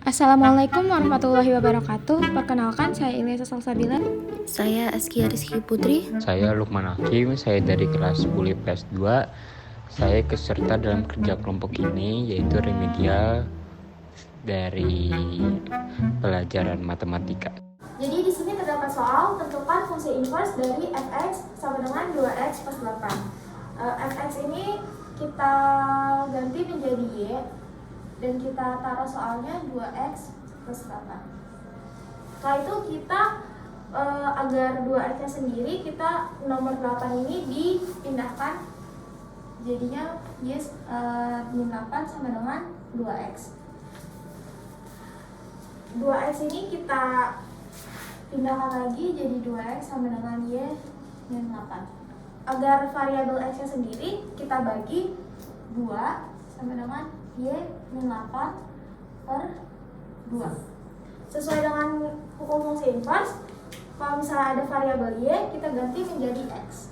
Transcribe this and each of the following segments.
Assalamualaikum warahmatullahi wabarakatuh. Perkenalkan, saya Ilyasa Salsabila. Saya Askia Rizky Putri. Saya Lukman Hakim, saya dari kelas 10 IPS 2. Saya keserta dalam kerja kelompok ini, yaitu remedial dari pelajaran matematika. Jadi di sini terdapat soal tentukan fungsi inverse dari fx sama dengan 2x plus 8. Fx ini kita ganti menjadi y dan kita taruh soalnya 2x plus 8. Setelah itu kita agar 2x-nya sendiri, kita nomor 8 ini dipindahkan, jadinya y min 8 sama dengan 2x. 2x ini kita pindahkan lagi jadi 2x sama dengan y min 8. Agar variabel x-nya sendiri, kita bagi 2 sama dengan y min 8 per 2. Sesuai dengan hukum fungsi inverse, kalau misalnya ada variabel y, kita ganti menjadi x.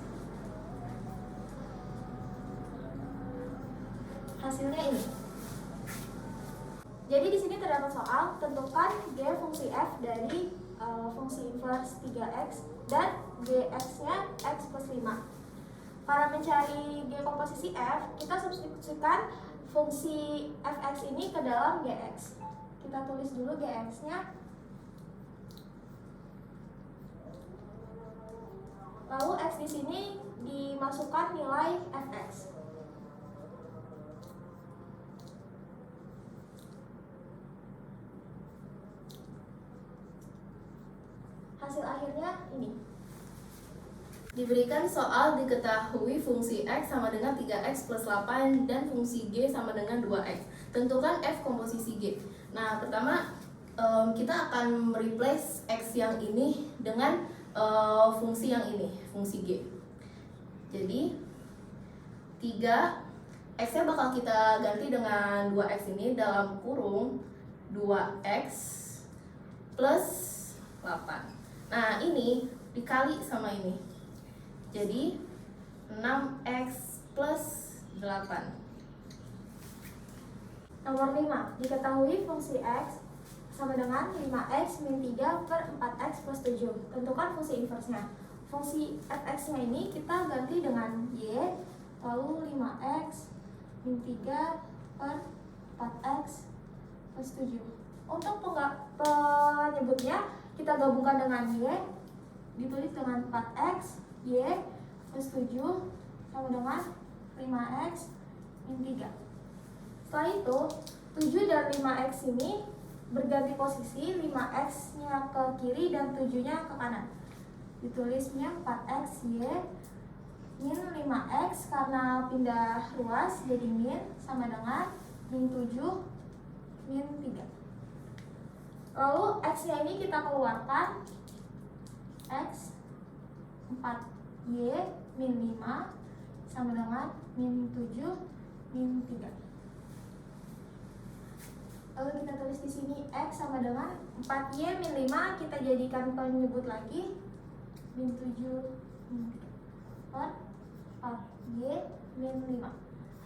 Hasilnya ini. Jadi di sini terdapat soal tentukan g fungsi f dari fungsi inverse 3x dan gx-nya x plus 5. Para mencari g komposisi f, kita substitusikan fungsi fx ini ke dalam gx. Kita tulis dulu gx-nya. Lalu x di sini dimasukkan nilai fx. Hasil akhirnya ini. Diberikan soal diketahui fungsi x sama dengan 3x plus 8 dan fungsi g sama dengan 2x. Tentukan f komposisi g. Nah, pertama kita akan mereplace x yang ini dengan fungsi yang ini, fungsi g. Jadi 3 x-nya bakal kita ganti dengan 2x ini dalam kurung 2x plus 8. Nah, ini dikali sama ini. Jadi 6x plus 8. Nomor 5. Diketahui fungsi x sama dengan 5x min 3 per 4x plus 7. Tentukan fungsi inverse-nya. Fungsi fx-nya ini kita ganti dengan y, lalu 5x min 3 per 4x plus 7. Untuk penyebutnya, kita gabungkan dengan y, ditulis dengan 4x, y plus 7 sama dengan 5x min 3. Setelah itu, 7 dan 5x ini berganti posisi, 5x-nya ke kiri dan 7-nya ke kanan. Ditulisnya 4x, y min 5x karena pindah ruas jadi min sama dengan min 7 min 3. Lalu x-nya ini kita keluarkan, x 4y min 5 sama dengan min 7 min 3. Lalu kita tulis di sini x sama dengan 4y min 5, kita jadikan penyebut lagi, min 7 min 3 per 4y min 5.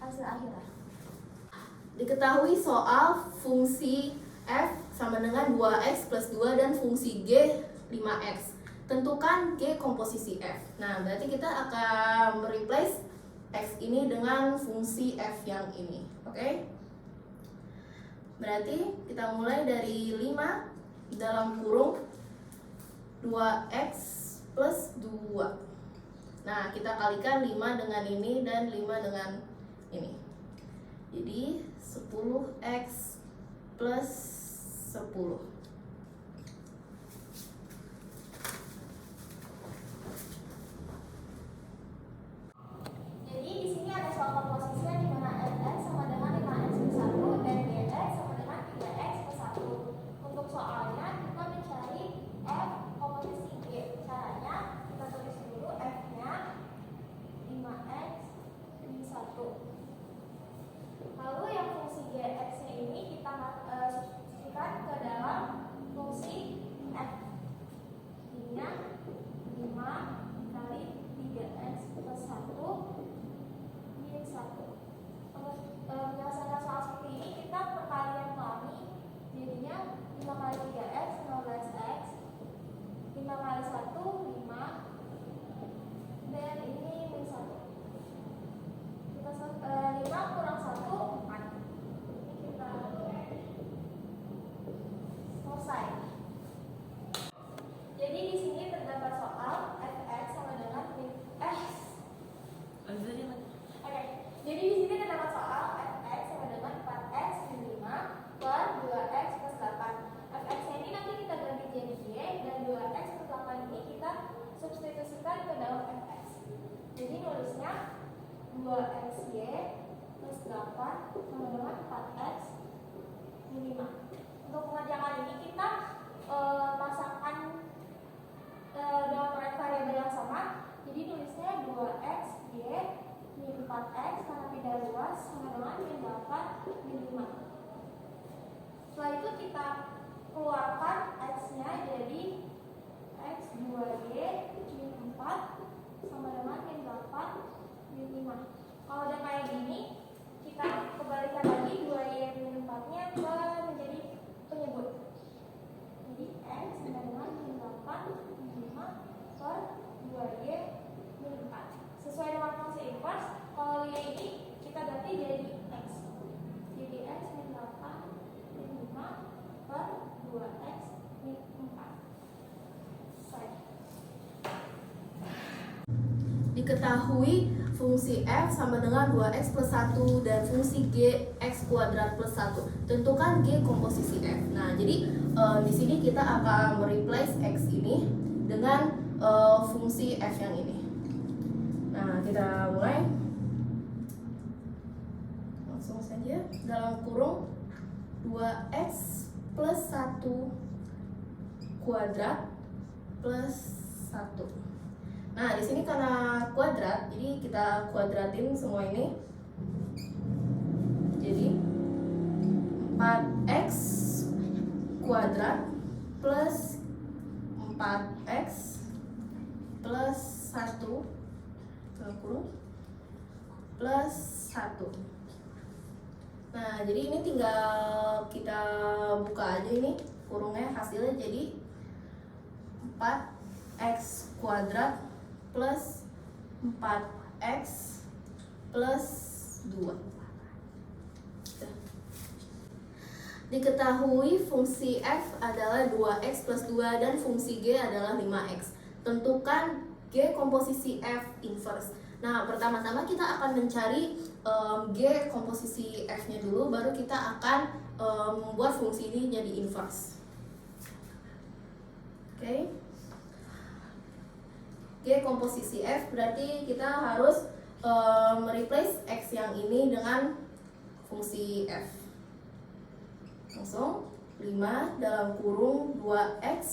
Hasil akhirnya. Diketahui soal fungsi f sama dengan 2x plus 2 dan fungsi g 5x. Tentukan g komposisi f. Nah, berarti kita akan mereplace x ini dengan fungsi f yang ini. Oke? Berarti kita mulai dari 5 dalam kurung 2x plus 2. Nah, kita kalikan 5 dengan ini dan 5 dengan ini. Jadi 10x plus 10. Jadi di sini ada soal komposisinya di mana fx sama dengan 5x plus 1 dan gx sama dengan 3x plus 1. Untuk soalnya kita mencari f komposisi g. Caranya kita tulis dulu f-nya 5x min 1. Lalu yang fungsi gx-nya ini kita substitusikan ke dalam 2xy plus 8 sama dengan 4x min 5. Untuk pengerjaan ini kita pasangkan dalam variabel yang sama. Jadi tulisnya 2xy min 4x karena pindah luas sama dengan min 8 min 5. Setelah itu kita keluarkan x-nya jadi x 2y min 4 sama dengan min 8 min 5. Kalau udah kayak gini, kita kembalikan lagi 2y min 4-nya menjadi penyebut. Jadi x sama dengan min 8 min 5 per 2y min 4. Sesuai dengan fungsi inverse, kalau y ini kita ganti jadi x. Jadi x min 8 min 5 per 2x min 4. Selesai. Diketahui fungsi f sama dengan 2x plus 1 dan fungsi g x kuadrat plus 1. Tentukan g komposisi f. Nah, jadi di sini kita akan mereplace x ini dengan fungsi f yang ini. Nah, kita mulai. Langsung saja. Dalam kurung 2x plus 1 kuadrat plus 1. Nah, di sini karena kuadrat, jadi kita kuadratin semua ini. Jadi 4x kuadrat plus 4x plus 1 plus 1. Nah, jadi ini tinggal kita buka aja ini kurungnya, hasilnya jadi 4x kuadrat plus 4x plus 2. Diketahui fungsi f adalah 2x plus 2 dan fungsi g adalah 5x. Tentukan g komposisi f inverse. Nah, pertama-tama kita akan mencari g komposisi f-nya dulu, baru kita akan membuat fungsi ini jadi inverse. Oke. G komposisi f berarti kita harus mereplace x yang ini dengan fungsi f. Langsung 5 dalam kurung 2x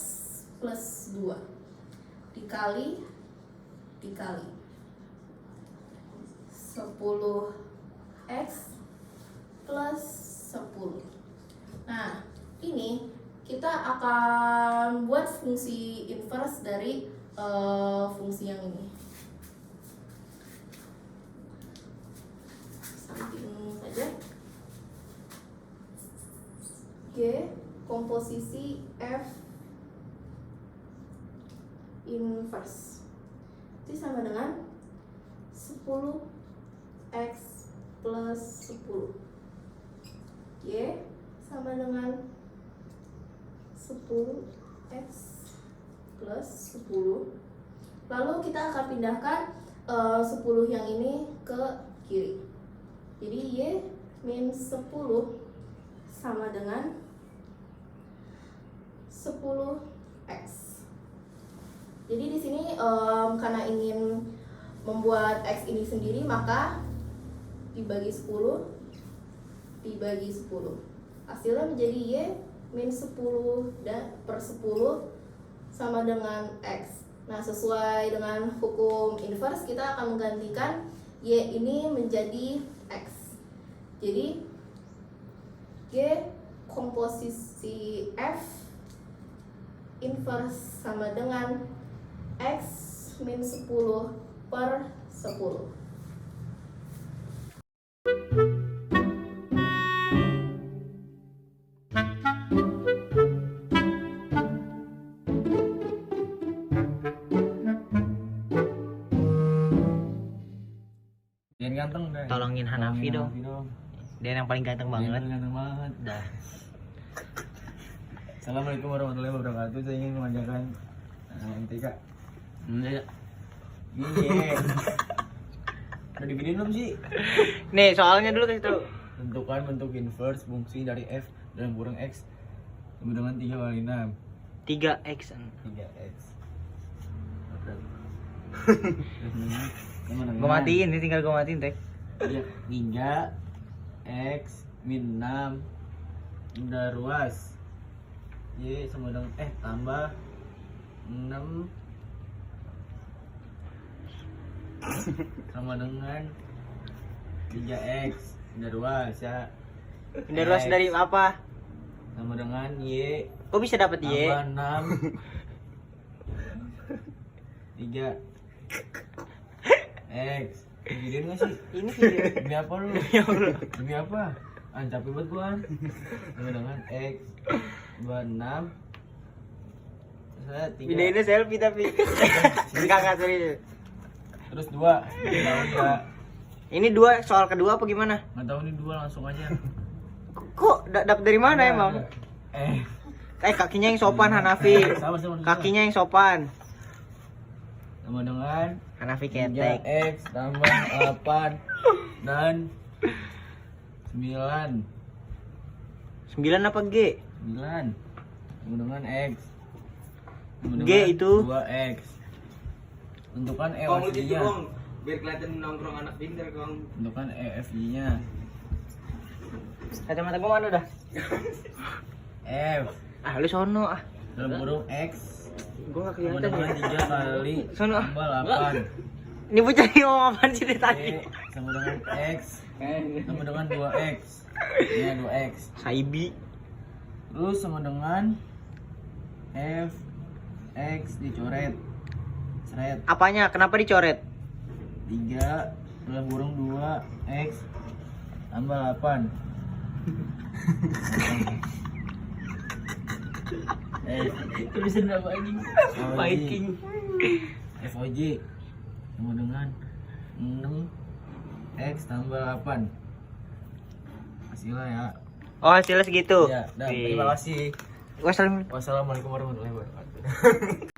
plus 2 dikali 10x plus 10. Nah, ini kita akan buat fungsi inverse dari fungsi yang ini. Samping saja. G komposisi f inverse itu sama dengan 10x plus 10. Y sama dengan 10x plus 10. Lalu kita akan pindahkan 10 yang ini ke kiri. Jadi Y min 10 sama dengan 10x. Jadi di sini karena ingin membuat x ini sendiri, maka dibagi 10 dibagi 10. Hasilnya menjadi Y min 10 dan per 10 sama dengan x. Nah, sesuai dengan hukum inverse, kita akan menggantikan y ini menjadi x. Jadi g komposisi f inverse sama dengan x min 10 per 10. Jangan ganteng deh. Tolongin Hanafi dong. Dia yang paling ganteng banget. Ganteng banget. Dah. Assalamualaikum warahmatullahi wabarakatuh. Saya ingin mengajarkan MTK. Iya. Iya. Udah dibikin belum sih? Nih, soalnya dulu kasih tahu. Tentukan bentuk inverse fungsi dari f dalam kurung x sama dengan 3 kali 6. 3x. 3x. sama dengan Gua matiin, ini tinggal gua matiin teh. ya, 3 X min 6 udah ruas Y sama dengan tambah 6 sama dengan 3X udah ruas ya. Ini ruas dari apa? Sama dengan Y Kok bisa dapat Y? tambah 6 3 X. Videoin gak sih? Ini video. Demi apa lu? Demi apa? Capek banget gua an. Sama dengan X tambah 6 Videonya selfie tapi. Enggak serius. Terus 2 tahu nggak? Ini 2 soal kedua apa gimana? Nggak tahu nih 2 langsung aja. Kok dapat dari mana Ada, emang? ada. Kakinya yang sopan Hanafi. Sabar. Kakinya yang sopan. Sama dengan Hanafi 3 ketek. X tambah 8 dan 9 9 apa G? 9 sama dengan X sama G dengan itu 2X. Tentukan EFG-nya. biar kelihatan nongkrong anak pintar Kong. Tentukan EFG-nya. Kacamata gua mana dah? F Ah, lu sono ah. dalam kurung X Gua enggak sama kelihatan. dengan 3 kali Sono. tambah 8 Ini bocah ini ngomong apaan sih dari tadi? Y sama dengan X sama dengan 2X. Ini 2X. Saibi. Terus sama dengan F X dicoret. Seret. Apanya? Kenapa dicoret? 3 dalam kurung 2 X tambah 8. Tulisan apa anjing? Viking. FOJ sama dengan 6 X tambah 8. Hasilnya ya. Oh, hasilnya segitu. Ya, dan Wih. terima kasih. Wassalamualaikum. Wassalamualaikum warahmatullahi wabarakatuh.